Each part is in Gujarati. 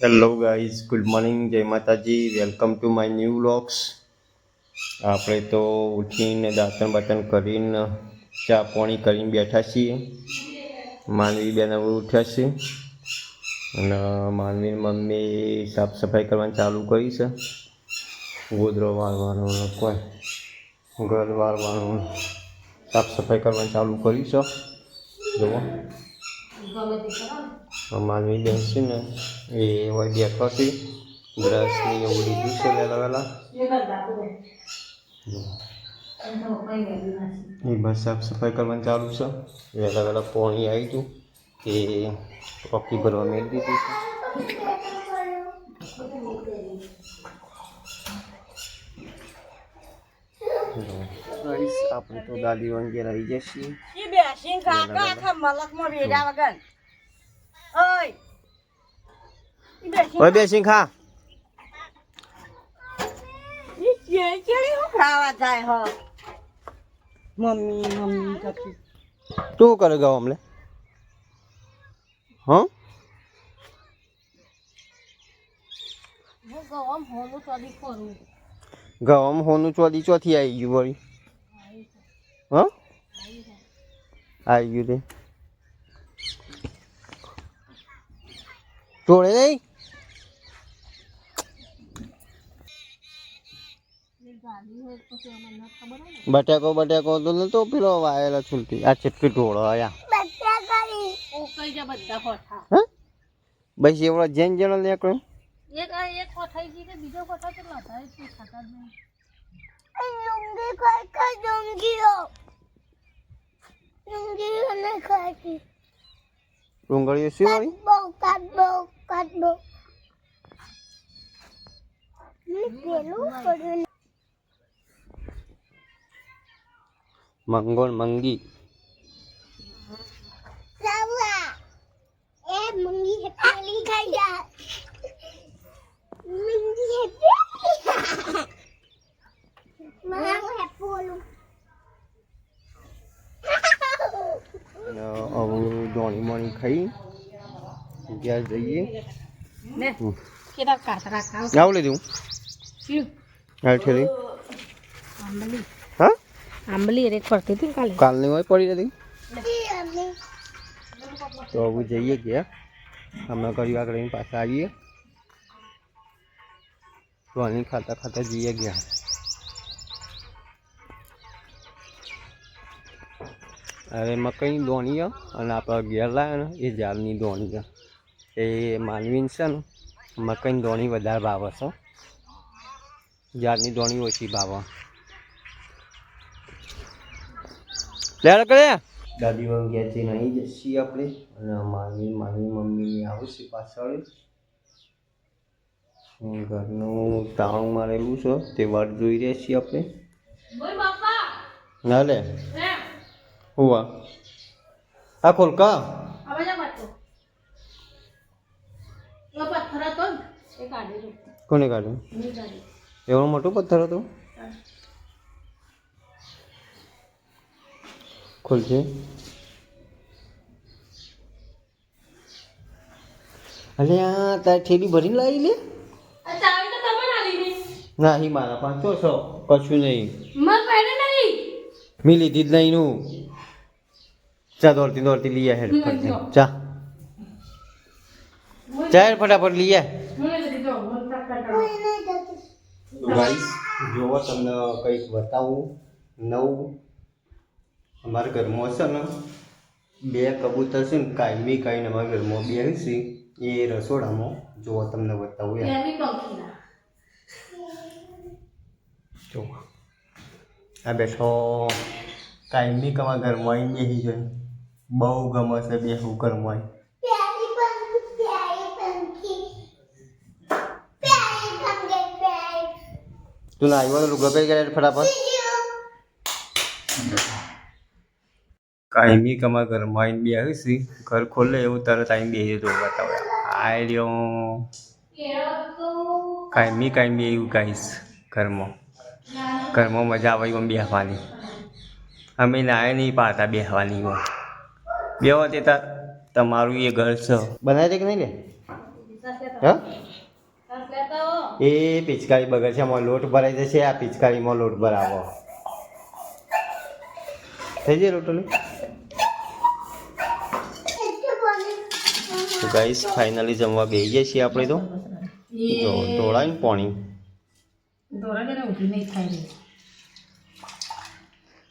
હેલો ગાઈઝ, ગુડ મોર્નિંગ, જય માતાજી, welcome to my new vlogs. આપણે તો ઉઠીને દાંતણ બાતણ કરીને ચા પાણી કરીને બેઠા છીએ. માનવી બેન હવે ઉઠ્યા છે અને માનવીની મમ્મી સાફ સફાઈ કરવાનું ચાલુ કરી છે. ગોદરો વાળવાનો કોઈ ઘર વાળવાનું સાફ સફાઈ કરવાનું ચાલુ કરી છે. જુઓ માનવી બેન છે ને એ હોય બેઠો છે, બ્રશની એવું લીધું છે વહેલા એ બસ સાફ સફાઈ કરવાનું ચાલુ છે. વહેલા પાણી આવી હતું કે કોફી ભરવા મેળ દીધી છે. આપણે તો દાદી વંગેર આવી જશે. ઓય બેસી ખા. મમ્મી તું કરે ગાવ અમને? હા ગમ હોનું ચોથી ચોથી આવી ગયું વળી. હા આવી ગયું તે જોડે નહીં. બટાકો તો નતો પેલો વાયેલા છુલતી આ ચટકી ઢોળો આયા બસ એવડા જેન જણ નીકળ્યો. એક કોઠાઈ ગઈ કે બીજો કોઠા કેટલા હતા એ ખાતા જ નહીં. ડુંગળીઓ શું વાળી? મંગોળ મંગી દોણી મોણી ખાઈ ગયા જઈએ. આવું લીધું હા આંબલી રેક પડતી હતી કાલે કાલની હોય પડી હતી તો હવે જઈએ ગયા. અમે ઘડી આગળ પાછા આવીએ. દોણી ખાતા ખાતા જઈએ ગયા. અરે મકાઈની દોણી અને આપણે ઘેર લાવ્યા ને એ જાલની દોણી એ માનવીને છે ને મકાઈની દોણી વધારે ભાવે છે, જાલની દોણી ઓછી ભાવે. લેડ કરે દાદી ગયા છે નહીં જઈએ આપણે અને માનવી મમ્મીની આવશે પાછળ. ઘરનું તાળું મારેલું છે તે વાર જોઈ રહ્યા છીએ આપણે. ના લે હુવા આ ખોલ કા કોને કાઢ્યું? એવો મોટો પથ્થર હતો. ખોલશે અલે આ તાર ઠેલી ભરીને લાવી લે. ના હી મારા પાંચ છો કશું નહીં મેં લીધી જ નહીં નું. ચા દોડતી લઈ હેડ ચા ચાર ફટાફટ લઈ ગાઈસ. જોવો તમને કંઈક બતાવું નવું. અમારા ઘરમાં છે ને બે કબૂતર છે ને કાયમી કાંઈને અમારા ઘરમાં બે છે એ રસોડામાં. જોવો તમને બતાવું જો આ બેઠો કાયમી કમા ઘરમાં આવીને બેસી જાય. બહુ ગમે છે બેસવું ઘરમાં. તું ના આવ્યો લુગડો પહેરી ગયા ફટાફટ. કાયમી કમા ઘરમાં આવીને બેસી ઘર ખોલે એવું તરત આવીને બેસી તો બતાવે આ રહ્યો કાયમી એવું ગાઈશ. ઘરમાં મજા આવે એમ બેસવાની. અમે નાય નહીં પાતા બેસવાની બેહો તે તમારું એ ઘર છે બનાવી દે કે નહીં લે હા રસ લેતા હો. એ પિચકારી બગડ છે એમાં લોટ ભરાઈ જશે આ પિચકારીમાં લોટ ભરાવો થઈ જાય રોટલી તો ગાઈસ ફાઇનલી જમવા બેસી ગયા છીએ આપણે તો જો ઢોળાય ને પાણી દોરા જરા ઉઠી નહીં ખાઈ રહી.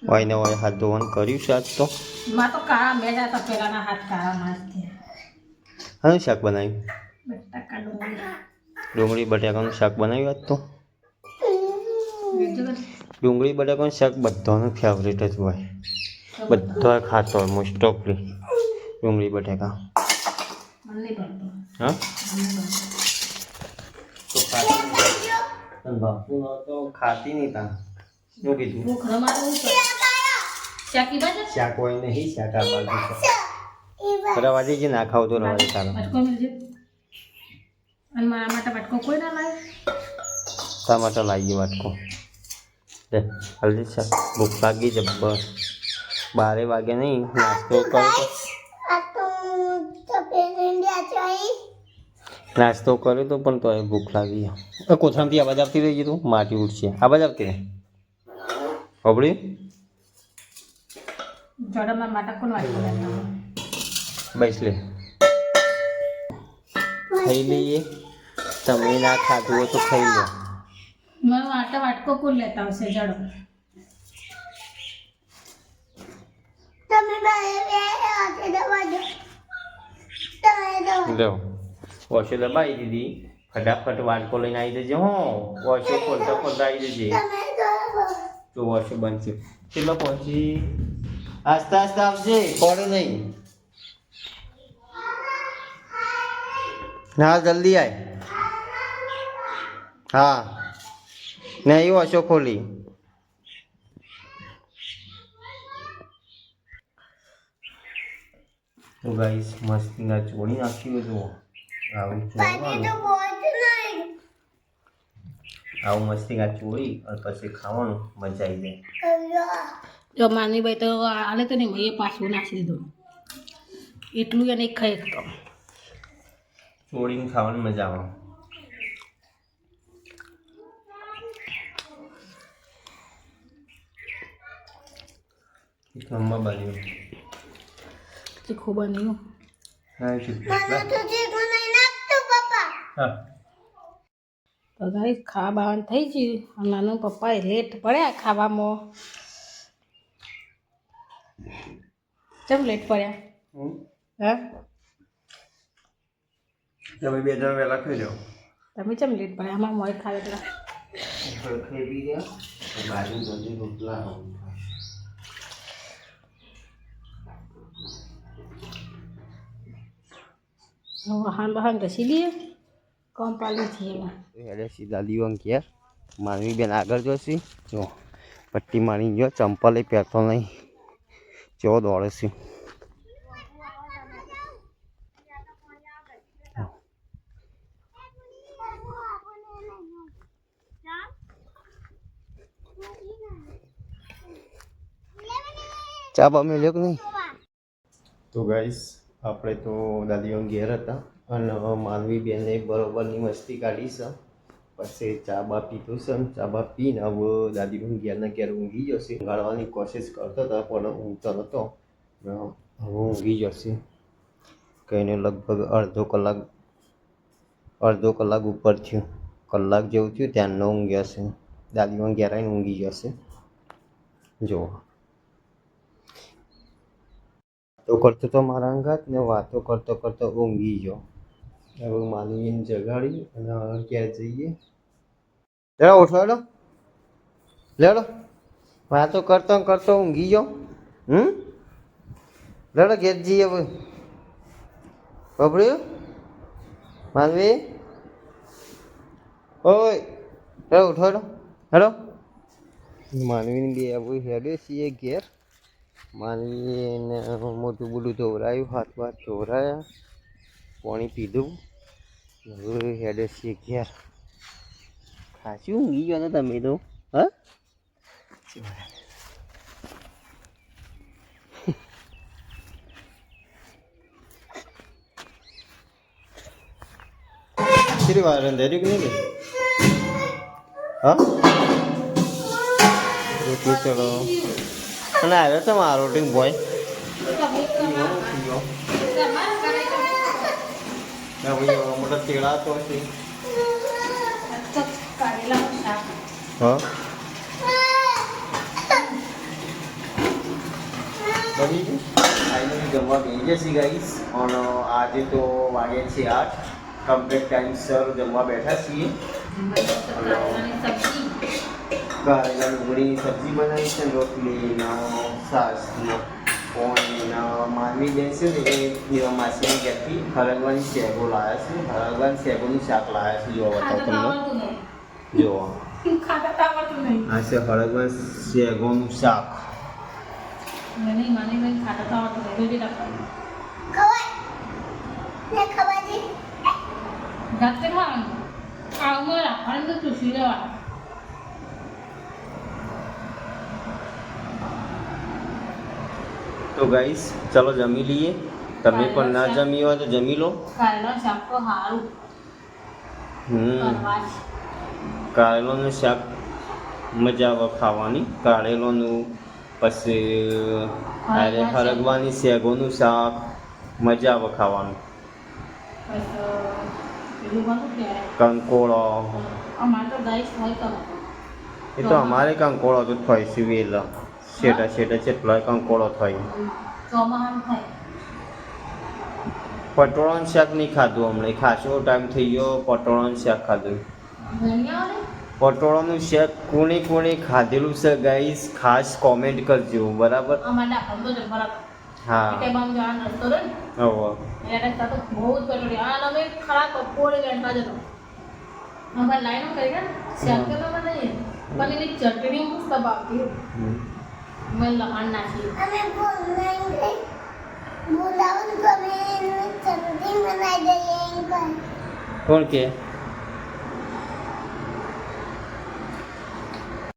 વાઈને વાય હાથ ધોવાનું કર્યું છે આજ તો માં તો કાળા મેં જતા પેલાના હાથ કાળા માસ થયા. હાનું શાક બનાવ્યું બટાકા ડુંગળી ડુંગળી બટાકાનું શાક બનાવ્યું આજ તો બીજું કઈ? ડુંગળી બટાકાનું શાક બધાનું ફેવરેટ જ હોય બધા ખાતો હોય મોસ્ટ ઓફલી ડુંગળી બટાકા મને નહીં ભાવતું. હા મને નહીં ભાવતું. તો ખાતી બાપુ તો ખાતી નહીં તા શું કીધું ભૂખ રમાડવું છે. શાકી બાજુ શાક હોય નહીં શાક આ બાજુ છે રવાજી જે ના ખાવ તો રવાજી સારો બટકો મિલજે. અને મારા માટે બટકો કોઈ ના લાવે. ટમાટર લાવી વાટકો લે હલ્દી શાક ભૂખ લાગી જબ્બર 12 વાગે નહીં નાસ્તો કરો નાસ્તો કર્યો તો પણ તો ભૂખ લાગી કોથળામાંથી અવાજ આવતી રહી તું માટી ઉઠશે અવાજ આવતી રહે હોબળી જોડામાં માટે કોણ વાટકો લેતા હોય? બસ લે ખાઈ લઈએ તમે ના ખાધું હોય તો ખાઈ લો મારો આટા વાટકો કોણ લેતા હશે જડો. લો વોશો દબાવી દીધી ફટાફટ વાટકો લઈને આવી જજે હો વોશો ખોલતા ખોલતા આવી જજે તો વોશો બનશે કેટલો પહોંચી આસ્તે આસ્તે આવજે પડે નહીં હા જલ્દી આય હા નહીં વોશો ખોલી તો ગાઈસ મસ્તી ના ચોળી નાખ્યું જુઓ આવું આવું મસ્તી ના ચોળી અને પછી ખાવાનું મજા આવી જાય જો માની ભાઈ તો આલે તો નહીં એ પાછું નાખી દીધું એટલું એને ખાઈ તો ચોળીને ખાવાની મજા આવે મમ્મા બન્યું તીખું બન્યું. હા તો ગાઈસ ખાવા બાવાનું થઈ ગયું. નાનું પપ્પાએ લેટ પડ્યા ખાવામાં. કેમ લેટ પડ્યા? હા તમે 2 જણ વહેલા ખાઈ જાઓ તમે કેમ લેટ પડ્યા? આમાં મોય ખાવ એટલે ખાઈ પી ગયા બાજુ જલ્દી રોટલા વાહન બહાન ઘસી દઈએ કોમ પાલી છીએ એમાં. હેડે સીધા દીવંગ ઘેર માનવી બેન આગળ જોશી જો પટ્ટી મારી ગયો ચંપલ એ પહેરતો નહીં જેવો દોડે છે ચા બા મેલ્યો કે નહીં તો ગાઈસ આપણે તો દાદીઓ ઘેર હતા અને માનવી બેને બરોબરની મસ્તી કાઢી છે પછી ચા બા પીધું છે ને ચા બા પીને હવે દાદી ઘેરના ઘેર ઊંઘી જશે ઊંઘાડવાની કોશિશ કરતો હતો પણ ઊંઘતો નહોતો હવે ઊંઘી જશે કહીને લગભગ અડધો કલાક ઉપર થયું કલાક જેવું થયું ત્યાંનો ઊંઘ્યા છે દાદીઓ ઘેર આવીને ઊંઘી જશે જુઓ તો કરતો તો મારા અંગાત ને વાતો કરતો કરતો ઊંઘી ગયો હવે માનવીને જગાડી અને ક્યાં જઈએ લેડો ઉઠો લેડો વાતો કરતો કરતો ઊંઘી ગયો લેડો ઘેર જઈએ હવે બબડ્યું માનવી ઓય લેડો ઉઠો હેડો માનવીને બે હવે હેડે છીએ ઘેર માનવીને મોટું બોલું ધોવરાયું હાથ બાથ ધોવરાયા પાણી પીધું હવે હેડે છીએ ઘેર ખાસી ઊંઘી ગયો ને તમે તો હા કેટલી વાર અંધારી કે નહીં હા રોટલી ચલો અને આવ્યો તો મારો રોટિંગ બોય મોટા તેડા તો છે હા બની ગયું ફાઇનલી જમવા બેસી જશે ગાઈસ અને આજે તો વાગે છે 8 કમ્પ્લીટ ટાઈમસર જમવા બેઠા છીએ કારેલા ડુંગળીની સબ્જી બનાવી છે રોટલી છાશ પોણી માનવી બેન છે ને એ માસીની ઘેરથી હરગવાની શેગો લાવ્યા છે હરગવાની શેગોનું શાક લાવ્યા છે જોવા બતાવો તમને જોવા આ છે હળગવા શેગોનું શાક તો ગાઈસ ચલો જમી લઈએ તમે પણ ના જમી હોય તો જમી લો કારેલાનું શાક મજા આવે ખાવાની કારેલાનું પછી અરે હરગવાની શેગોનું શાક મજા આવે ખાવાનું કંકોળો એ તો અમારે કંકોળો તો થાય છે વેલા શેટા શેટા જેટલો કંકોળો થાય પટોળાનું શાક નહીં ખાધું હમણાં ખાસો ટાઈમ થઈ ગયો પટોળાનું શાક ખાધું પટોળાનું શાક કોણે કોણે ખાધેલું છે ગાઈસ ખાસ કોમેન્ટ કરજો બરાબર હા કોણ કે